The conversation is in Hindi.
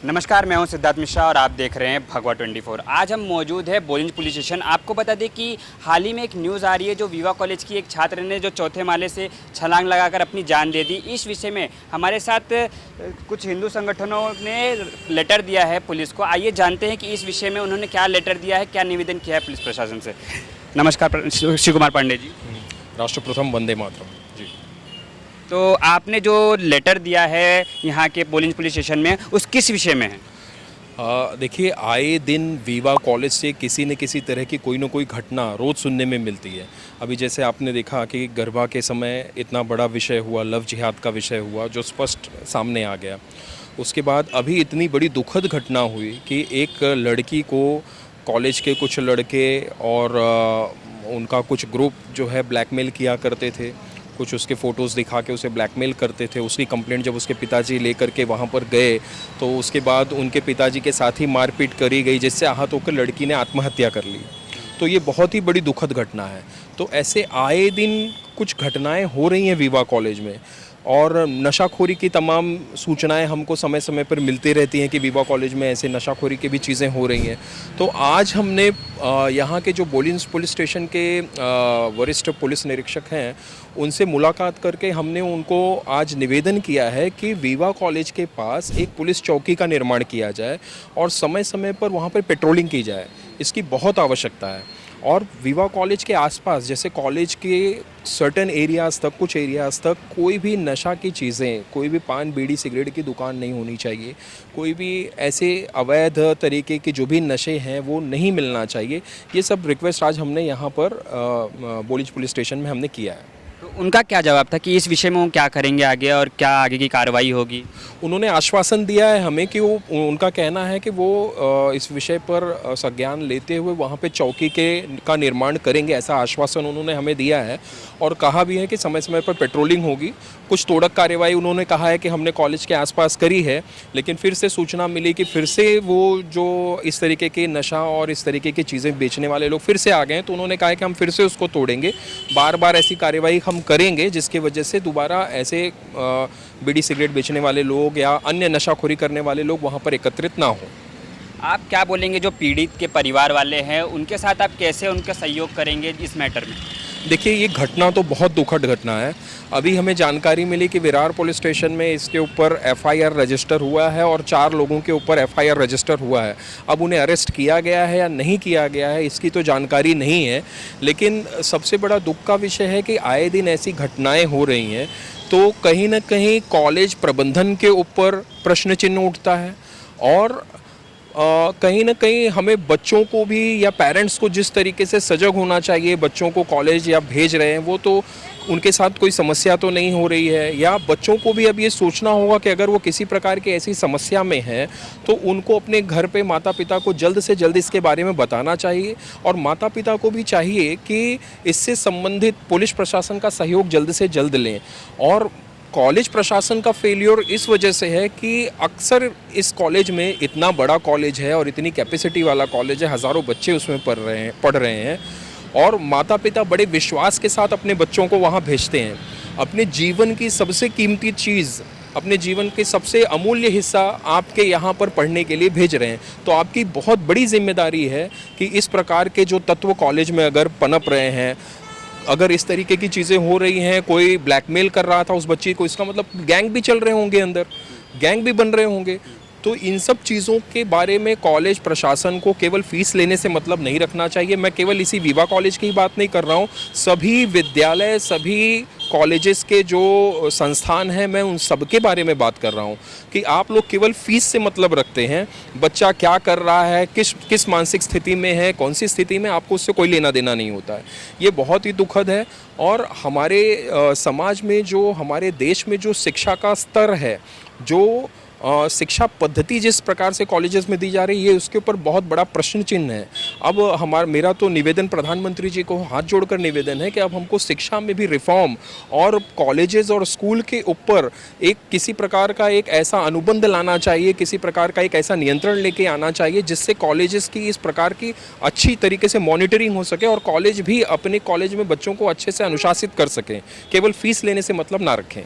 नमस्कार, मैं हूं सिद्धार्थ मिश्रा और आप देख रहे हैं भगवा 24। आज हम मौजूद है बोलिंज पुलिस स्टेशन। आपको बता दें कि हाल ही में एक न्यूज़ आ रही है जो विवा कॉलेज की एक छात्र ने जो चौथे माले से छलांग लगाकर अपनी जान दे दी। इस विषय में हमारे साथ कुछ हिंदू संगठनों ने लेटर दिया है पुलिस को। आइए जानते हैं कि इस विषय में उन्होंने क्या लेटर दिया है, क्या निवेदन किया है पुलिस प्रशासन से। नमस्कार शिव कुमार पांडे जी। राष्ट्रप्रथम वंदे मातरम जी। तो आपने जो लेटर दिया है यहाँ के बोलिंज पुलिस स्टेशन में, उस किस विषय में है? देखिए, आए दिन वीवा कॉलेज से किसी न किसी तरह की कोई ना कोई घटना रोज़ सुनने में मिलती है। अभी जैसे आपने देखा कि गरबा के समय इतना बड़ा विषय हुआ, लव जिहाद का विषय हुआ जो स्पष्ट सामने आ गया। उसके बाद अभी इतनी बड़ी दुखद घटना हुई कि एक लड़की को कॉलेज के कुछ लड़के और उनका कुछ ग्रुप जो है ब्लैकमेल किया करते थे। कुछ उसके फ़ोटोज़ दिखा के उसे ब्लैकमेल करते थे। उसकी कंप्लेंट जब उसके पिताजी लेकर के वहाँ पर गए तो उसके बाद उनके पिताजी के साथ ही मारपीट करी गई, जिससे आहत होकर लड़की ने आत्महत्या कर ली। तो ये बहुत ही बड़ी दुखद घटना है। तो ऐसे आए दिन कुछ घटनाएं हो रही हैं वीवा कॉलेज में, और नशाखोरी की तमाम सूचनाएं हमको समय समय पर मिलती रहती हैं कि वीवा कॉलेज में ऐसे नशाखोरी की भी चीज़ें हो रही हैं। तो आज हमने यहाँ के जो बोलिंज पुलिस स्टेशन के वरिष्ठ पुलिस निरीक्षक हैं उनसे मुलाकात करके हमने उनको आज निवेदन किया है कि वीवा कॉलेज के पास एक पुलिस चौकी का निर्माण किया जाए और समय समय पर वहाँ पर पेट्रोलिंग की जाए। इसकी बहुत आवश्यकता है। और वीवा कॉलेज के आसपास, जैसे कॉलेज के सर्टेन एरियाज़ तक, कुछ एरियाज़ तक कोई भी नशा की चीज़ें, कोई भी पान बीड़ी सिगरेट की दुकान नहीं होनी चाहिए। कोई भी ऐसे अवैध तरीके के जो भी नशे हैं वो नहीं मिलना चाहिए। ये सब रिक्वेस्ट आज हमने यहाँ पर बोलिंज पुलिस स्टेशन में हमने किया है। तो उनका क्या जवाब था कि इस विषय में वो क्या करेंगे आगे और क्या आगे की कार्रवाई होगी? उन्होंने आश्वासन दिया है हमें कि वो, उनका कहना है कि वो इस विषय पर संज्ञान लेते हुए वहाँ पे चौकी का निर्माण करेंगे। ऐसा आश्वासन उन्होंने हमें दिया है और कहा भी है कि समय समय पर पेट्रोलिंग होगी। कुछ तोड़क कार्रवाई उन्होंने कहा है कि हमने कॉलेज के आसपास करी है, लेकिन फिर से सूचना मिली कि फिर से वो जो इस तरीके के नशा और इस तरीके की चीज़ें बेचने वाले लोग फिर से आ गए हैं। तो उन्होंने कहा है कि हम फिर से उसको तोड़ेंगे, बार बार ऐसी कार्रवाई हम करेंगे जिसकी वजह से दोबारा ऐसे बीड़ी सिगरेट बेचने वाले लोग या अन्य नशाखोरी करने वाले लोग वहाँ पर एकत्रित ना हों। आप क्या बोलेंगे जो पीड़ित के परिवार वाले हैं उनके साथ आप कैसे उनका सहयोग करेंगे इस मैटर में? देखिए, ये घटना तो बहुत दुखद घटना है। अभी हमें जानकारी मिली कि विरार पुलिस स्टेशन में इसके ऊपर एफआईआर रजिस्टर हुआ है और 4 लोगों के ऊपर एफआईआर रजिस्टर हुआ है। अब उन्हें अरेस्ट किया गया है या नहीं किया गया है इसकी तो जानकारी नहीं है, लेकिन सबसे बड़ा दुख का विषय है कि आए दिन ऐसी घटनाएं हो रही हैं तो कहीं ना कहीं कॉलेज प्रबंधन के ऊपर प्रश्न चिन्ह उठता है। और कहीं ना कहीं हमें बच्चों को भी या पेरेंट्स को जिस तरीके से सजग होना चाहिए, बच्चों को कॉलेज या भेज रहे हैं वो तो उनके साथ कोई समस्या तो नहीं हो रही है, या बच्चों को भी अब ये सोचना होगा कि अगर वो किसी प्रकार की ऐसी समस्या में हैं तो उनको अपने घर पे माता पिता को जल्द से जल्द इसके बारे में बताना चाहिए। और माता पिता को भी चाहिए कि इससे संबंधित पुलिस प्रशासन का सहयोग जल्द से जल्द लें। और कॉलेज प्रशासन का फेलियर इस वजह से है कि अक्सर इस कॉलेज में, इतना बड़ा कॉलेज है और इतनी कैपेसिटी वाला कॉलेज है, हज़ारों बच्चे उसमें पढ़ रहे हैं और माता पिता बड़े विश्वास के साथ अपने बच्चों को वहाँ भेजते हैं। अपने जीवन की सबसे कीमती चीज़, अपने जीवन के सबसे अमूल्य हिस्सा आपके यहाँ पर पढ़ने के लिए भेज रहे हैं। तो आपकी बहुत बड़ी जिम्मेदारी है कि इस प्रकार के जो तत्व कॉलेज में अगर पनप रहे हैं, अगर इस तरीके की चीज़ें हो रही हैं, कोई ब्लैकमेल कर रहा था उस बच्ची को, इसका मतलब गैंग भी चल रहे होंगे, अंदर गैंग भी बन रहे होंगे। तो इन सब चीज़ों के बारे में कॉलेज प्रशासन को केवल फीस लेने से मतलब नहीं रखना चाहिए। मैं केवल इसी वीवा कॉलेज की बात नहीं कर रहा हूँ, सभी विद्यालय, सभी कॉलेजेस के जो संस्थान हैं, मैं उन सब के बारे में बात कर रहा हूँ कि आप लोग केवल फीस से मतलब रखते हैं। बच्चा क्या कर रहा है, किस मानसिक स्थिति में है, कौन सी स्थिति में, आपको उससे कोई लेना देना नहीं होता है। ये बहुत ही दुखद है। और हमारे समाज में, जो हमारे देश में जो शिक्षा का स्तर है, जो शिक्षा पद्धति जिस प्रकार से कॉलेजेस में दी जा रही है, उसके ऊपर बहुत बड़ा प्रश्न चिन्ह है। अब मेरा तो निवेदन प्रधानमंत्री जी को हाथ जोड़कर निवेदन है कि अब हमको शिक्षा में भी रिफॉर्म और कॉलेजेस और स्कूल के ऊपर एक किसी प्रकार का एक ऐसा अनुबंध लाना चाहिए, किसी प्रकार का एक ऐसा नियंत्रण लेके आना चाहिए जिससे कॉलेजेस की इस प्रकार की अच्छी तरीके से मॉनिटरिंग हो सके और कॉलेज भी अपने कॉलेज में बच्चों को अच्छे से अनुशासित कर सकें, केवल फीस लेने से मतलब ना रखें।